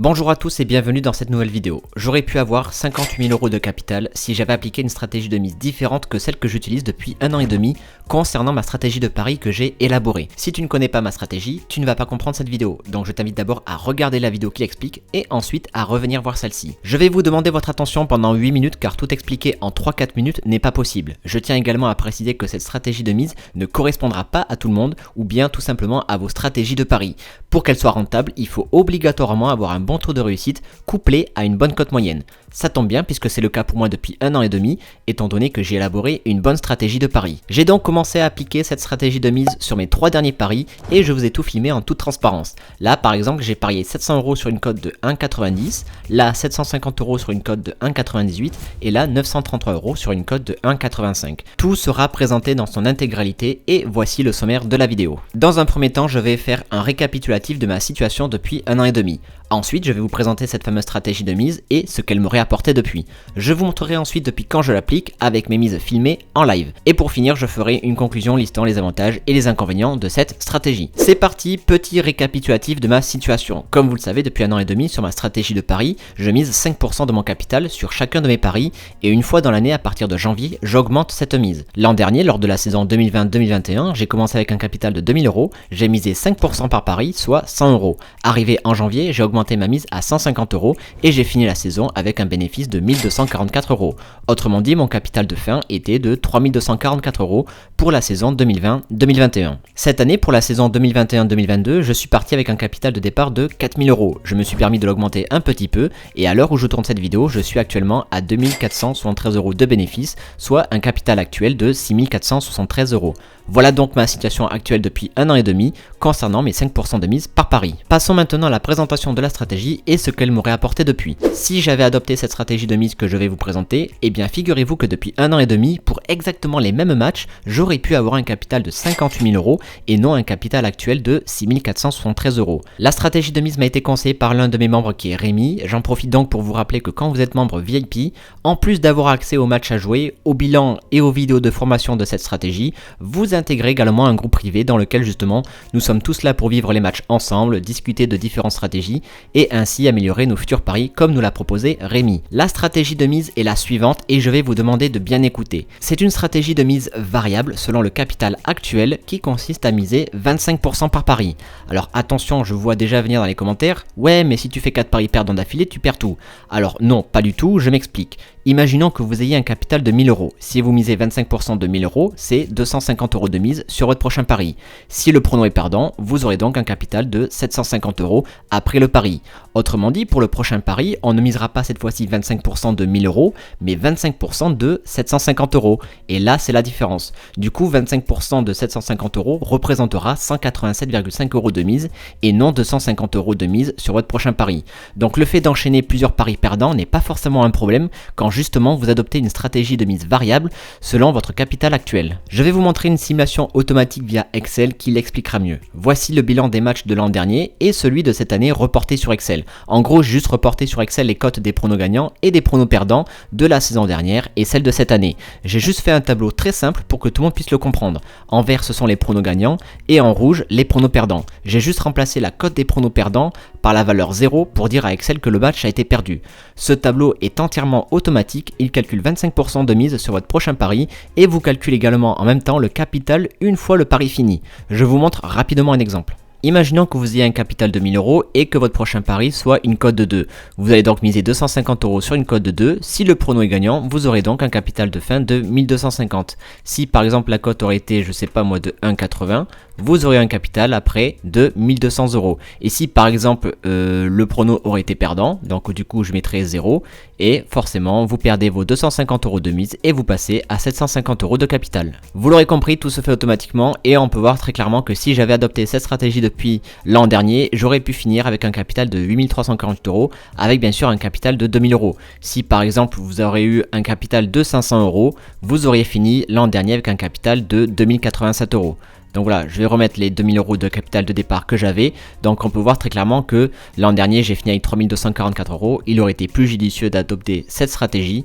Bonjour à tous et bienvenue dans cette nouvelle vidéo. J'aurais pu avoir 58 000 € de capital si j'avais appliqué une stratégie de mise différente que celle que j'utilise depuis 1 an et demi concernant ma stratégie de pari que j'ai élaborée. Si tu ne connais pas ma stratégie, tu ne vas pas comprendre cette vidéo, donc je t'invite d'abord à regarder la vidéo qui l'explique et ensuite à revenir voir celle-ci. Je vais vous demander votre attention pendant 8 minutes car tout expliquer en 3-4 minutes n'est pas possible. Je tiens également à préciser que cette stratégie de mise ne correspondra pas à tout le monde ou bien tout simplement à vos stratégies de pari. Pour qu'elle soit rentable, il faut obligatoirement avoir un bon taux de réussite couplé à une bonne cote moyenne. Ça tombe bien puisque c'est le cas pour moi depuis 1 an et demi, étant donné que j'ai élaboré une bonne stratégie de pari. J'ai donc commencé à appliquer cette stratégie de mise sur mes 3 derniers paris et je vous ai tout filmé en toute transparence. Là par exemple j'ai parié 700 € sur une cote de 1,90, là 750 € sur une cote de 1,98 et là 933 € sur une cote de 1,85. Tout sera présenté dans son intégralité et voici le sommaire de la vidéo. Dans un premier temps je vais faire un récapitulatif de ma situation depuis 1 an et demi. Ensuite, je vais vous présenter cette fameuse stratégie de mise et ce qu'elle m'aurait apporté depuis. Je vous montrerai ensuite depuis quand je l'applique avec mes mises filmées en live. Et pour finir, je ferai une conclusion listant les avantages et les inconvénients de cette stratégie. C'est parti, petit récapitulatif de ma situation. Comme vous le savez, depuis 1 an et demi sur ma stratégie de pari, je mise 5% de mon capital sur chacun de mes paris et une fois dans l'année, à partir de janvier, j'augmente cette mise. L'an dernier, lors de la saison 2020-2021, j'ai commencé avec un capital de 2000 €, j'ai misé 5% par pari, soit 100 €. Arrivé en janvier, j'ai augmenté ma mise à 150 € et j'ai fini la saison avec un bénéfice de 1244 €. Autrement dit, mon capital de fin était de 3244 € pour la saison 2020-2021. Cette année, pour la saison 2021-2022, je suis parti avec un capital de départ de 4000 €. Je me suis permis de l'augmenter un petit peu et à l'heure où je tourne cette vidéo, je suis actuellement à 2473 € de bénéfice, soit un capital actuel de 6473 €. Voilà donc ma situation actuelle depuis 1 an et demi concernant mes 5% de mise par pari. Passons maintenant à la présentation de la stratégie et ce qu'elle m'aurait apporté depuis. Si j'avais adopté cette stratégie de mise que je vais vous présenter, eh bien figurez-vous que depuis 1 an et demi, pour exactement les mêmes matchs, j'aurais pu avoir un capital de 58 000 € et non un capital actuel de 6473 €. La stratégie de mise m'a été conseillée par l'un de mes membres qui est Rémi. J'en profite donc pour vous rappeler que quand vous êtes membre VIP, en plus d'avoir accès aux matchs à jouer, au bilan et aux vidéos de formation de cette stratégie, vous intégrez également un groupe privé dans lequel justement nous sommes tous là pour vivre les matchs ensemble, discuter de différentes stratégies et ainsi améliorer nos futurs paris comme nous l'a proposé Rémi. La stratégie de mise est la suivante et je vais vous demander de bien écouter. C'est une stratégie de mise variable selon le capital actuel qui consiste à miser 25% par pari. Alors attention, je vois déjà venir dans les commentaires, ouais mais si tu fais 4 paris perdants d'affilée tu perds tout. Alors non, pas du tout, je m'explique. Imaginons que vous ayez un capital de 1000 €. Si vous misez 25% de 1000 €, c'est 250 € de mise sur votre prochain pari. Si le prono est perdant, vous aurez donc un capital de 750 € après le pari. Autrement dit, pour le prochain pari, on ne misera pas cette fois-ci 25% de 1000 €, mais 25% de 750 €. Et là, c'est la différence. Du coup, 25% de 750 € représentera 187,5 € de mise et non 250 € de mise sur votre prochain pari. Donc le fait d'enchaîner plusieurs paris perdants n'est pas forcément un problème quand justement vous adoptez une stratégie de mise variable selon votre capital actuel. Je vais vous montrer une simulation automatique via Excel qui l'expliquera mieux. Voici le bilan des matchs de l'an dernier et celui de cette année reporté sur Excel. En gros, j'ai juste reporté sur Excel les cotes des pronos gagnants et des pronos perdants de la saison dernière et celle de cette année. J'ai juste fait un tableau très simple pour que tout le monde puisse le comprendre. En vert, ce sont les pronos gagnants et en rouge, les pronos perdants. J'ai juste remplacé la cote des pronos perdants par la valeur 0 pour dire à Excel que le match a été perdu. Ce tableau est entièrement automatique, il calcule 25% de mise sur votre prochain pari et vous calcule également en même temps le capital une fois le pari fini. Je vous montre rapidement un exemple. Imaginons que vous ayez un capital de 1000 € et que votre prochain pari soit une cote de 2. Vous allez donc miser 250 € sur une cote de 2. Si le prono est gagnant, vous aurez donc un capital de fin de 1250. Si par exemple la cote aurait été, je sais pas moi, de 1,80, vous aurez un capital après de 1200 €. Et si par exemple le prono aurait été perdant, donc du coup je mettrai 0 et forcément vous perdez vos 250 € de mise et vous passez à 750 € de capital. Vous l'aurez compris, tout se fait automatiquement et on peut voir très clairement que si j'avais adopté cette stratégie depuis l'an dernier, j'aurais pu finir avec un capital de 8348 € avec bien sûr un capital de 2000 €. Si par exemple vous aurez eu un capital de 500 €, vous auriez fini l'an dernier avec un capital de 2087 €. Donc voilà, je vais remettre les 2000 euros de capital de départ que j'avais. Donc on peut voir très clairement que l'an dernier j'ai fini avec 3244 euros. Il aurait été plus judicieux d'adopter cette stratégie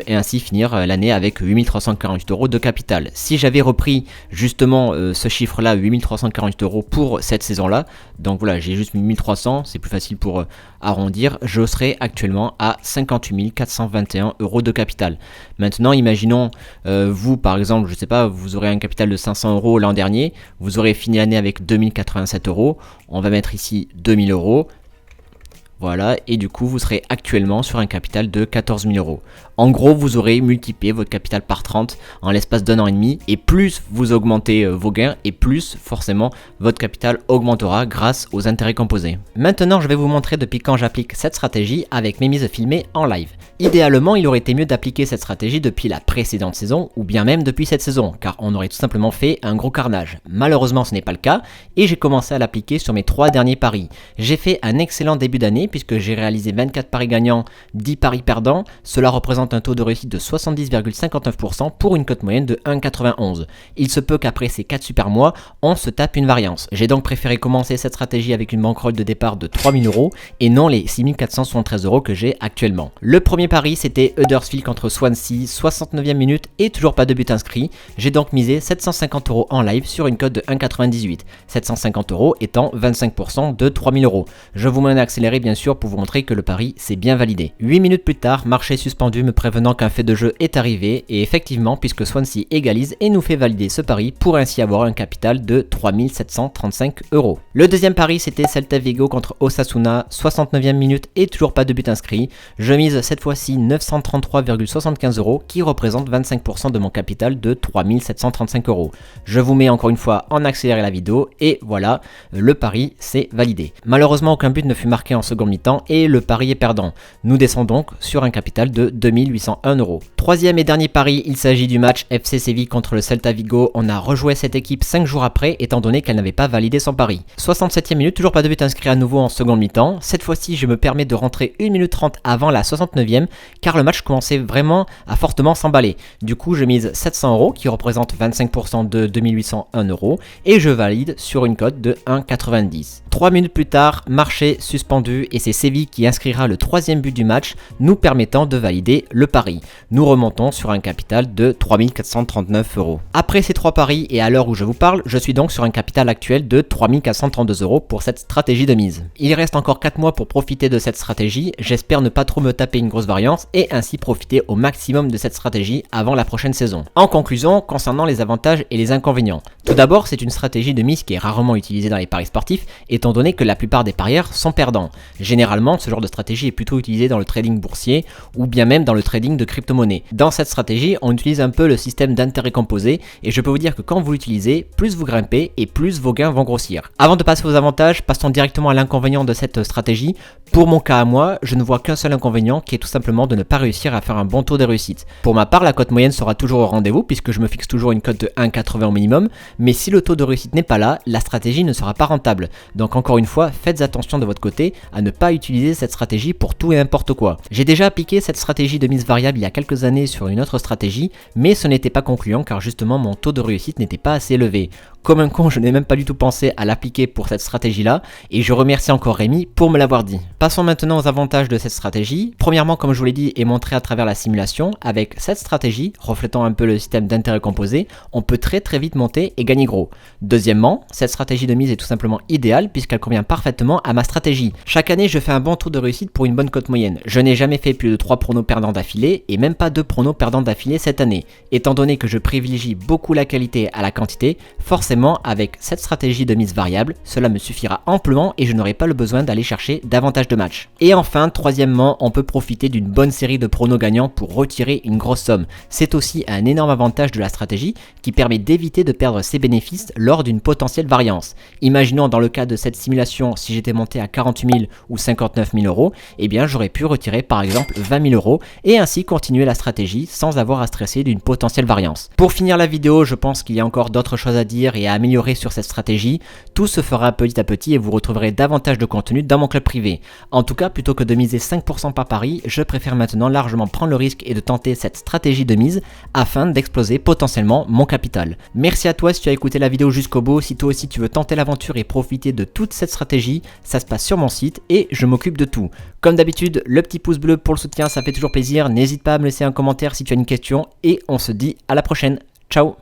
et ainsi finir l'année avec 8348 euros de capital. Si j'avais repris justement ce chiffre là, 8348 euros pour cette saison là, donc voilà, j'ai juste mis 1300, c'est plus facile pour arrondir, je serais actuellement à 58 421 euros de capital. Maintenant imaginons vous par exemple, je sais pas, vous aurez un capital de 500 euros l'an dernier, vous aurez fini l'année avec 2087 euros, on va mettre ici 2000 euros. Voilà, et du coup vous serez actuellement sur un capital de 14 000 euros. En gros, vous aurez multiplié votre capital par 30 en l'espace d'un an et demi, et plus vous augmentez vos gains, et plus forcément votre capital augmentera grâce aux intérêts composés. Maintenant, je vais vous montrer depuis quand j'applique cette stratégie avec mes mises filmées en live. Idéalement, il aurait été mieux d'appliquer cette stratégie depuis la précédente saison, ou bien même depuis cette saison, car on aurait tout simplement fait un gros carnage. Malheureusement, ce n'est pas le cas, et j'ai commencé à l'appliquer sur mes 3 derniers paris. J'ai fait un excellent début d'année, puisque j'ai réalisé 24 paris gagnants, 10 paris perdants. Cela représente un taux de réussite de 70,59% pour une cote moyenne de 1,91. Il se peut qu'après ces 4 super mois, on se tape une variance. J'ai donc préféré commencer cette stratégie avec une bankroll de départ de 3 000 euros et non les 6 473 euros que j'ai actuellement. Le premier pari, c'était Huddersfield contre Swansea, 69e minute et toujours pas de but inscrit. J'ai donc misé 750 euros en live sur une cote de 1,98. 750 euros étant 25% de 3 000 euros. Je vous mets un accéléré bien sûr pour vous montrer que le pari s'est bien validé. 8 minutes plus tard, marché suspendu me prévenant qu'un fait de jeu est arrivé et effectivement puisque Swansea égalise et nous fait valider ce pari pour ainsi avoir un capital de 3 735 euros. Le deuxième pari, c'était Celta Vigo contre Osasuna, 69e minute et toujours pas de but inscrit. Je mise cette fois-ci 933,75 euros qui représente 25% de mon capital de 3 735 euros. Je vous mets encore une fois en accéléré la vidéo et voilà, le pari s'est validé. Malheureusement, aucun but ne fut marqué en seconde mi-temps et le pari est perdant. Nous descendons donc sur un capital de 2801 euros. Troisième et dernier pari, il s'agit du match FC Séville contre le Celta Vigo. On a rejoué cette équipe 5 jours après étant donné qu'elle n'avait pas validé son pari. 67e minute, toujours pas de but inscrit à nouveau en seconde mi-temps. Cette fois-ci, je me permets de rentrer 1 minute 30 avant la 69e car le match commençait vraiment à fortement s'emballer. Du coup, je mise 700 euros qui représente 25% de 2801 euros et je valide sur une cote de 1,90. 3 minutes plus tard, marché suspendu et c'est Séville qui inscrira le troisième but du match, nous permettant de valider le pari. Nous remontons sur un capital de 3 439 euros. Après ces 3 paris et à l'heure où je vous parle, je suis donc sur un capital actuel de 3 432 euros pour cette stratégie de mise. Il reste encore 4 mois pour profiter de cette stratégie, j'espère ne pas trop me taper une grosse variance et ainsi profiter au maximum de cette stratégie avant la prochaine saison. En conclusion, concernant les avantages et les inconvénients. Tout d'abord, c'est une stratégie de mise qui est rarement utilisée dans les paris sportifs, étant donné que la plupart des parieurs sont perdants. Généralement, ce genre de stratégie est plutôt utilisé dans le trading boursier ou bien même dans le trading de crypto-monnaies. Dans cette stratégie, on utilise un peu le système d'intérêt composé et je peux vous dire que quand vous l'utilisez, plus vous grimpez et plus vos gains vont grossir. Avant de passer aux avantages, passons directement à l'inconvénient de cette stratégie. Pour mon cas à moi, je ne vois qu'un seul inconvénient qui est tout simplement de ne pas réussir à faire un bon taux de réussite. Pour ma part, la cote moyenne sera toujours au rendez-vous puisque je me fixe toujours une cote de 1,80 au minimum, mais si le taux de réussite n'est pas là, la stratégie ne sera pas rentable. Donc encore une fois, faites attention de votre côté à ne pas utiliser cette stratégie pour tout et n'importe quoi. J'ai déjà appliqué cette stratégie de mise variable il y a quelques années sur une autre stratégie, mais ce n'était pas concluant car justement mon taux de réussite n'était pas assez élevé. Comme un con, je n'ai même pas du tout pensé à l'appliquer pour cette stratégie-là, et je remercie encore Rémi pour me l'avoir dit. Passons maintenant aux avantages de cette stratégie. Premièrement, comme je vous l'ai dit et montré à travers la simulation, avec cette stratégie, reflétant un peu le système d'intérêt composé, on peut très vite monter et gagner gros. Deuxièmement, cette stratégie de mise est tout simplement idéale puisqu'elle convient parfaitement à ma stratégie. Chaque année, je fais un bon taux de réussite pour une bonne cote moyenne. Je n'ai jamais fait plus de 3 pronos perdants d'affilée et même pas 2 pronos perdants d'affilée cette année. Étant donné que je privilégie beaucoup la qualité à la quantité, forcément avec cette stratégie de mise variable, cela me suffira amplement et je n'aurai pas le besoin d'aller chercher davantage de matchs. Et enfin, troisièmement, on peut profiter d'une bonne série de pronos gagnants pour retirer une grosse somme. C'est aussi un énorme avantage de la stratégie qui permet d'éviter de perdre ses bénéfices lors d'une potentielle variance. Imaginons dans le cas de cette simulation, si j'étais monté à 48 000 ou 59 000 euros, eh bien j'aurais pu retirer par exemple 20 000 euros et ainsi continuer la stratégie sans avoir à stresser d'une potentielle variance. Pour finir la vidéo, je pense qu'il y a encore d'autres choses à dire et et à améliorer sur cette stratégie, tout se fera petit à petit et vous retrouverez davantage de contenu dans mon club privé. En tout cas, plutôt que de miser 5% par pari, je préfère maintenant largement prendre le risque et de tenter cette stratégie de mise afin d'exploser potentiellement mon capital. Merci à toi si tu as écouté la vidéo jusqu'au bout. Si toi aussi tu veux tenter l'aventure et profiter de toute cette stratégie, ça se passe sur mon site et je m'occupe de tout. Comme d'habitude, le petit pouce bleu pour le soutien, ça fait toujours plaisir. N'hésite pas à me laisser un commentaire si tu as une question et on se dit à la prochaine. Ciao!